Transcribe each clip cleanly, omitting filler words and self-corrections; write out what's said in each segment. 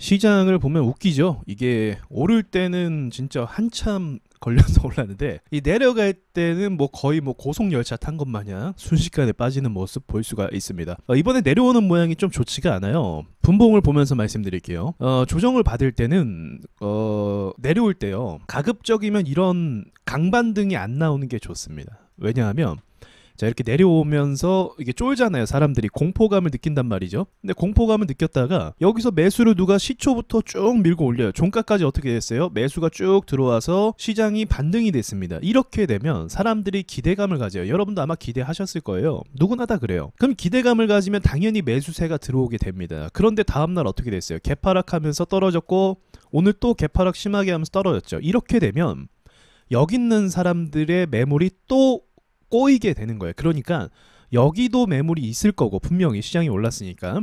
시장을 보면 웃기죠. 이게 오를 때는 진짜 한참 걸려서 올랐는데 이 내려갈 때는 뭐 거의 뭐 고속열차 탄 것 마냥 순식간에 빠지는 모습 볼 수가 있습니다. 이번에 내려오는 모양이 좀 좋지가 않아요. 분봉을 보면서 말씀드릴게요. 조정을 받을 때는 내려올 때요. 가급적이면 이런 강반등이 안 나오는 게 좋습니다. 왜냐하면 자, 이렇게 내려오면서 이게 쫄잖아요. 사람들이 공포감을 느낀단 말이죠. 근데 공포감을 느꼈다가 여기서 매수를 누가 시초부터 쭉 밀고 올려요. 종가까지 어떻게 됐어요? 매수가 쭉 들어와서 시장이 반등이 됐습니다. 이렇게 되면 사람들이 기대감을 가져요. 여러분도 아마 기대하셨을 거예요. 누구나 다 그래요. 그럼 기대감을 가지면 당연히 매수세가 들어오게 됩니다. 그런데 다음날 어떻게 됐어요? 개파락하면서 떨어졌고 오늘 또 개파락 심하게 하면서 떨어졌죠. 이렇게 되면 여기 있는 사람들의 매물이 또 꼬이게 되는 거예요. 그러니까 여기도 매물이 있을 거고 분명히 시장이 올랐으니까.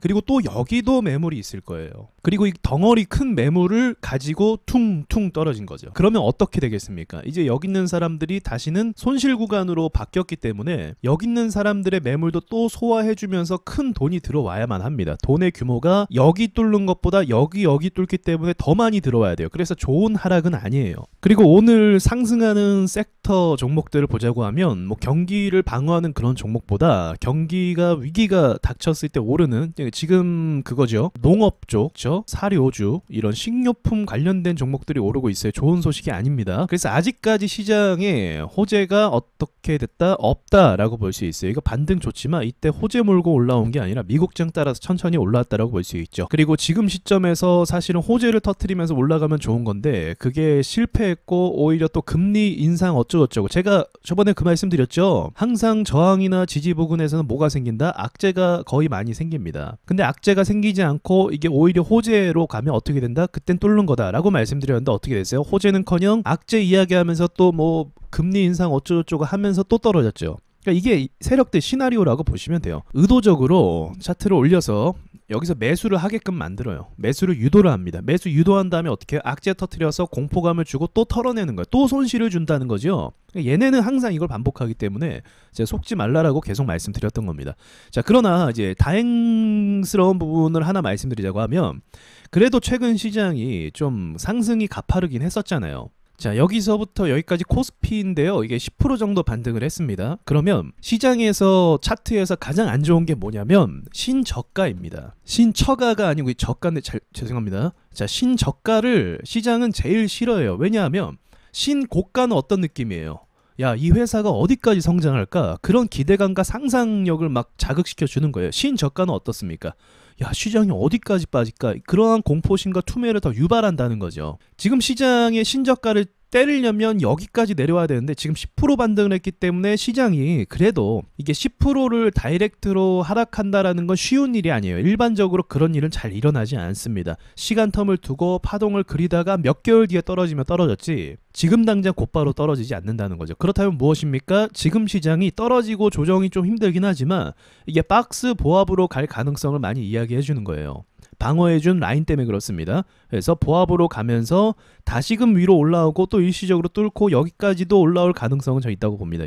그리고 또 여기도 매물이 있을 거예요. 그리고 이 덩어리 큰 매물을 가지고 퉁퉁 떨어진 거죠. 그러면 어떻게 되겠습니까? 이제 여기 있는 사람들이 다시는 손실 구간으로 바뀌었기 때문에 여기 있는 사람들의 매물도 또 소화해주면서 큰 돈이 들어와야만 합니다. 돈의 규모가 여기 뚫는 것보다 여기 뚫기 때문에 더 많이 들어와야 돼요. 그래서 좋은 하락은 아니에요. 그리고 오늘 상승하는 섹터 종목들을 보자고 하면 뭐 경기를 방어하는 그런 종목보다 경기가 위기가 닥쳤을 때 오르는 지금 그거죠. 농업 쪽, 사료주 이런 식료품 관련된 종목들이 오르고 있어요. 좋은 소식이 아닙니다. 그래서 아직까지 시장에 호재가 어떻게 됐다? 없다라고 볼 수 있어요. 이거 반등 좋지만 이때 호재 몰고 올라온 게 아니라 미국장 따라서 천천히 올라왔다라고 볼 수 있죠. 그리고 지금 시점에서 사실은 호재를 터뜨리면서 올라가면 좋은 건데 그게 실패했고 오히려 또 금리 인상 어쩌고저쩌고 제가 저번에 그 말씀 드렸죠. 항상 저항이나 지지 부근에서는 뭐가 생긴다? 악재가 거의 많이 생깁니다. 근데 악재가 생기지 않고 이게 오히려 호재로 가면 어떻게 된다? 그땐 뚫는 거다라고 말씀드렸는데 어떻게 됐어요? 호재는커녕 악재 이야기하면서 또 뭐 금리 인상 어쩌고저쩌고 하면서 또 떨어졌죠. 그러니까 이게 세력들 시나리오라고 보시면 돼요. 의도적으로 차트를 올려서 여기서 매수를 하게끔 만들어요. 매수를 유도를 합니다. 매수 유도한 다음에 어떻게 해요? 악재 터트려서 공포감을 주고 또 털어내는 거예요. 또 손실을 준다는 거죠. 얘네는 항상 이걸 반복하기 때문에 제가 속지 말라라고 계속 말씀드렸던 겁니다. 자, 그러나 이제 다행스러운 부분을 하나 말씀드리자고 하면 그래도 최근 시장이 좀 상승이 가파르긴 했었잖아요. 자, 여기서부터 여기까지 코스피인데요. 이게 10% 정도 반등을 했습니다. 그러면 시장에서 차트에서 가장 안 좋은 게 뭐냐면 신저가입니다. 신처가가 아니고 저가인데 죄송합니다. 자, 신저가를 시장은 제일 싫어해요. 왜냐하면 신고가는 어떤 느낌이에요? 야, 이 회사가 어디까지 성장할까? 그런 기대감과 상상력을 막 자극시켜 주는 거예요. 신저가는 어떻습니까? 야, 시장이 어디까지 빠질까? 그러한 공포심과 투매를 더 유발한다는 거죠. 지금 시장의 신저가를 때리려면 여기까지 내려와야 되는데 지금 10% 반등을 했기 때문에 시장이 그래도 이게 10%를 다이렉트로 하락한다라는 건 쉬운 일이 아니에요. 일반적으로 그런 일은 잘 일어나지 않습니다. 시간 텀을 두고 파동을 그리다가 몇 개월 뒤에 떨어지면 떨어졌지 지금 당장 곧바로 떨어지지 않는다는 거죠. 그렇다면 무엇입니까? 지금 시장이 떨어지고 조정이 좀 힘들긴 하지만 이게 박스 보합으로 갈 가능성을 많이 이야기해 주는 거예요. 방어해준 라인 때문에 그렇습니다. 그래서 보합으로 가면서 다시금 위로 올라오고 또 일시적으로 뚫고 여기까지도 올라올 가능성은 저 있다고 봅니다.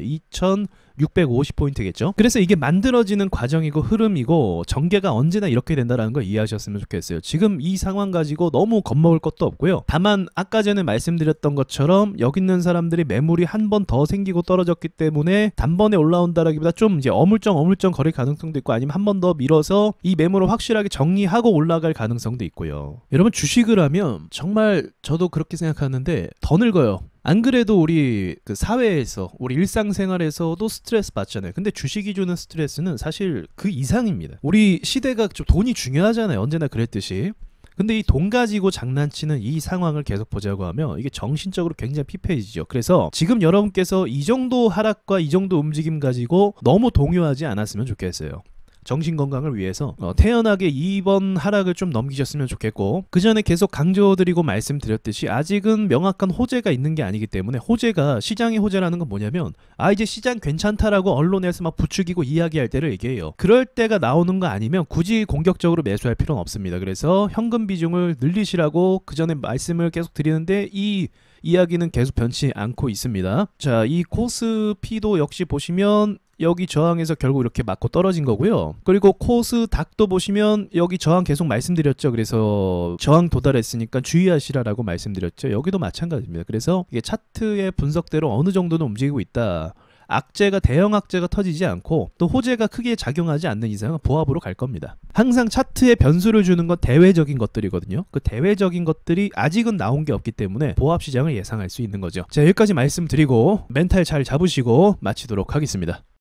2650포인트겠죠. 그래서 이게 만들어지는 과정이고 흐름이고 전개가 언제나 이렇게 된다는 걸 이해하셨으면 좋겠어요. 지금 이 상황 가지고 너무 겁먹을 것도 없고요. 다만 아까 전에 말씀드렸던 것처럼 여기 있는 사람들이 매물이 한 번 더 생기고 떨어졌기 때문에 단번에 올라온다라기보다 좀 이제 어물쩡 거릴 가능성도 있고 아니면 한 번 더 밀어서 이 매물을 확실하게 정리하고 올라갈 가능성도 있고요. 여러분 주식을 하면 정말 저도 그렇게 생각하는데 더 늙어요. 안 그래도 우리 그 사회에서 우리 일상생활에서도 스트레스 받잖아요. 근데 주식이 주는 스트레스는 사실 그 이상입니다. 우리 시대가 좀 돈이 중요하잖아요. 언제나 그랬듯이. 근데 이 돈 가지고 장난치는 이 상황을 계속 보자고 하면 이게 정신적으로 굉장히 피폐해지죠. 그래서 지금 여러분께서 이 정도 하락과 이 정도 움직임 가지고 너무 동요하지 않았으면 좋겠어요. 정신건강을 위해서 태연하게 이번 하락을 좀 넘기셨으면 좋겠고 그 전에 계속 강조드리고 말씀드렸듯이 아직은 명확한 호재가 있는 게 아니기 때문에 호재가 시장의 호재라는 건 뭐냐면 이제 시장 괜찮다라고 언론에서 막 부추기고 이야기할 때를 얘기해요. 그럴 때가 나오는 거 아니면 굳이 공격적으로 매수할 필요는 없습니다. 그래서 현금 비중을 늘리시라고 그 전에 말씀을 계속 드리는데 이 이야기는 계속 변치 않고 있습니다. 자, 이 코스피도 역시 보시면 여기 저항에서 결국 이렇게 맞고 떨어진 거고요. 그리고 코스닥도 보시면 여기 저항 계속 말씀드렸죠. 그래서 저항 도달했으니까 주의하시라라고 말씀드렸죠. 여기도 마찬가지입니다. 그래서 이게 차트의 분석대로 어느 정도는 움직이고 있다. 악재가 대형 악재가 터지지 않고 또 호재가 크게 작용하지 않는 이상은 보합으로 갈 겁니다. 항상 차트에 변수를 주는 건 대외적인 것들이거든요. 그 대외적인 것들이 아직은 나온 게 없기 때문에 보합 시장을 예상할 수 있는 거죠. 자, 여기까지 말씀드리고 멘탈 잘 잡으시고 마치도록 하겠습니다.